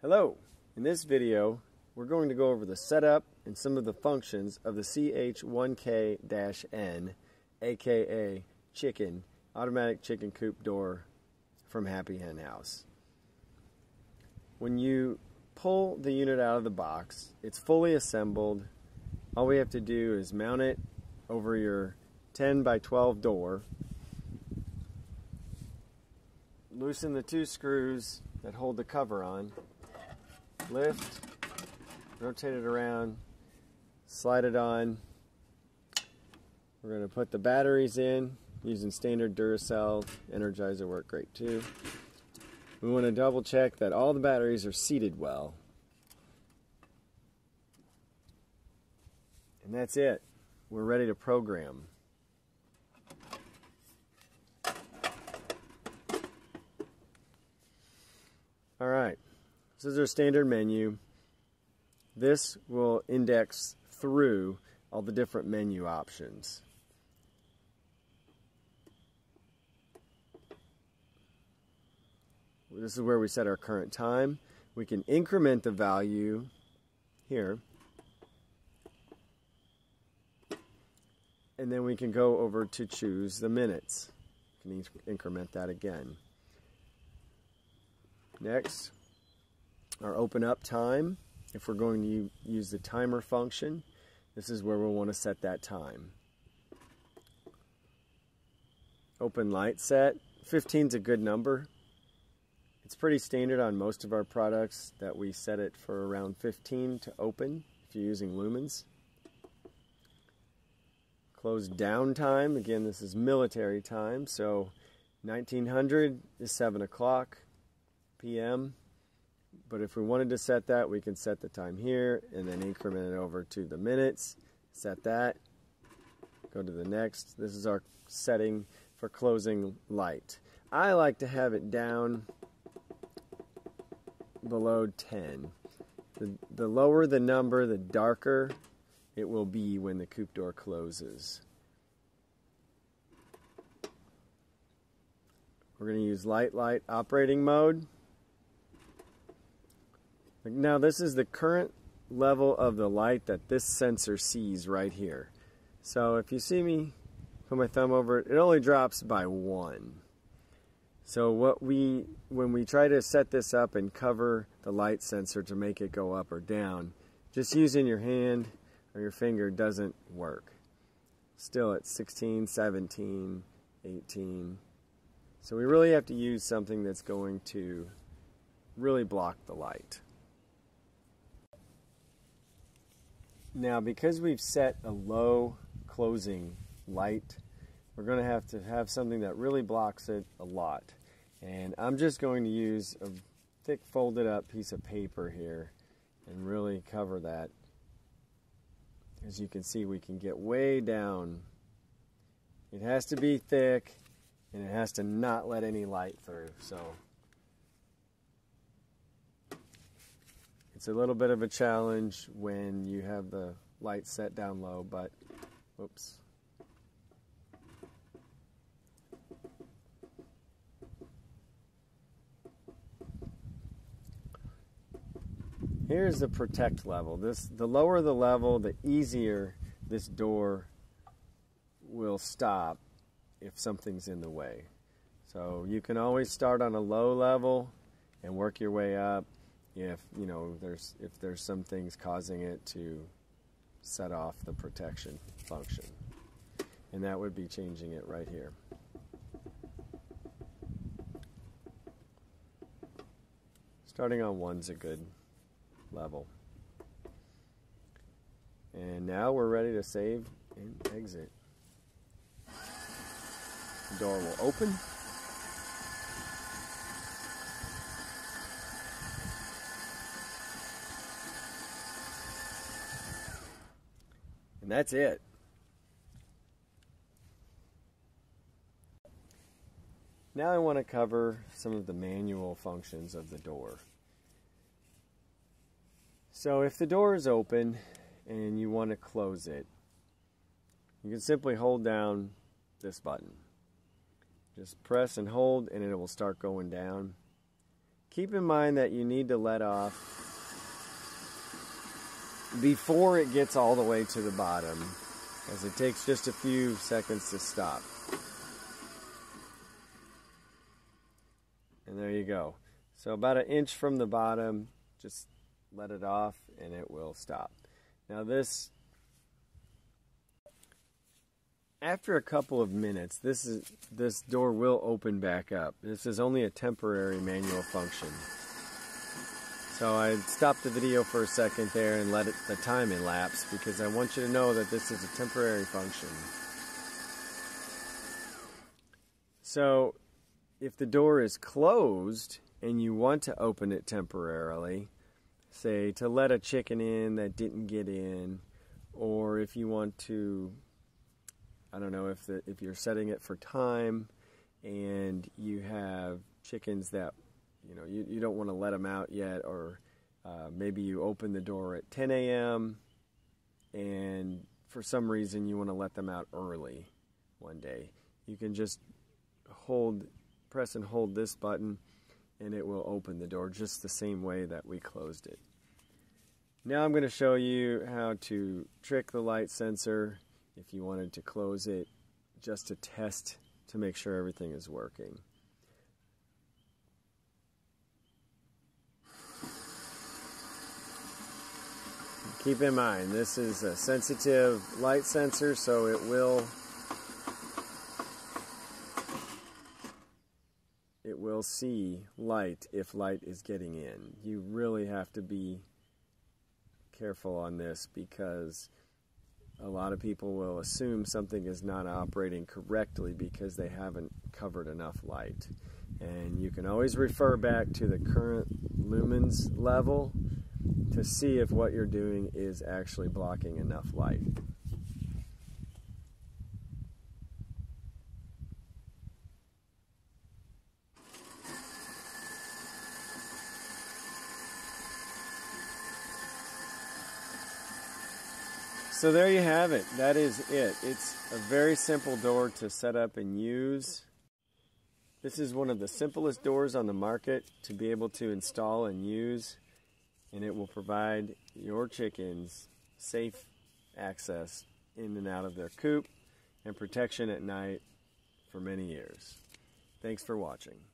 Hello! In this video, we're going to go over the setup and some of the functions of the CH1K-N, aka chicken, automatic chicken coop door from Happy Hen House. When you pull the unit out of the box, it's fully assembled. All we have to do is mount it over your 10 by 12 door, loosen the two screws that hold the cover on, lift, rotate it around, slide it on. We're going to put the batteries in using standard Duracell. Energizer work great too. We want to double check that all the batteries are seated well. And that's it. We're ready to program. Alright, this is our standard menu. This will index through all the different menu options. This is where we set our current time. We can increment the value here. And then we can go over to choose the minutes. We can increment that again. Next, our open up time. If we're going to use the timer function, this is where we'll want to set that time. Open light set. 15 is a good number. It's pretty standard on most of our products that we set it for around 15 to open if you're using lumens. Close down time. Again, this is military time, so 1900 is 7 o'clock p.m. But if we wanted to set that, we can set the time here and then increment it over to the minutes. Set that. Go to the next. This is our setting for closing light. I like to have it down below 10. The lower the number, the darker it will be when the coop door closes. We're going to use light operating mode. Now this is the current level of the light that this sensor sees right here. So if you see me put my thumb over it, it only drops by 1. So when we try to set this up and cover the light sensor to make it go up or down, just using your hand or your finger doesn't work. Still at 16, 17, 18. So we really have to use something that's going to really block the light. Now, because we've set a low closing light, we're going to have something that really blocks it a lot. And I'm just going to use a thick folded up piece of paper here and really cover that. As you can see, we can get way down. It has to be thick and it has to not let any light through. So it's a little bit of a challenge when you have the light set down low, but oops. Here's the protect level. The lower the level, the easier this door will stop if something's in the way. So you can always start on a low level and work your way up if there's some things causing it to set off the protection function. And that would be changing it right here. Starting on 1's a good level. And now we're ready to save and exit. The door will open. And that's it. Now I want to cover some of the manual functions of the door. So if the door is open and you want to close it, you can simply hold down this button. Just press and hold and it will start going down. keep in mind that you need to let off before it gets all the way to the bottom, as it takes just a few seconds to stop. And there you go. So about 1 inch from the bottom, just let it off and it will stop. Now this, after a couple of minutes, this door will open back up. This is only a temporary manual function. So I stopped the video for a second there and let the time elapse, because I want you to know that this is a temporary function. So if the door is closed and you want to open it temporarily, say to let a chicken in that didn't get in, or if you want to, I don't know, if you're setting it for time and you have chickens that you don't want to let them out yet, or maybe you open the door at 10 a.m. and for some reason you want to let them out early one day, you can just press and hold this button and it will open the door just the same way that we closed it. Now I'm going to show you how to trick the light sensor if you wanted to close it, just to test to make sure everything is working. Keep in mind, this is a sensitive light sensor, so it will see light if light is getting in. You really have to be careful on this, because a lot of people will assume something is not operating correctly because they haven't covered enough light. And you can always refer back to the current lumens level to see if what you're doing is actually blocking enough light. So there you have it. That is it. It's a very simple door to set up and use. This is one of the simplest doors on the market to be able to install and use, and it will provide your chickens safe access in and out of their coop and protection at night for many years. Thanks for watching.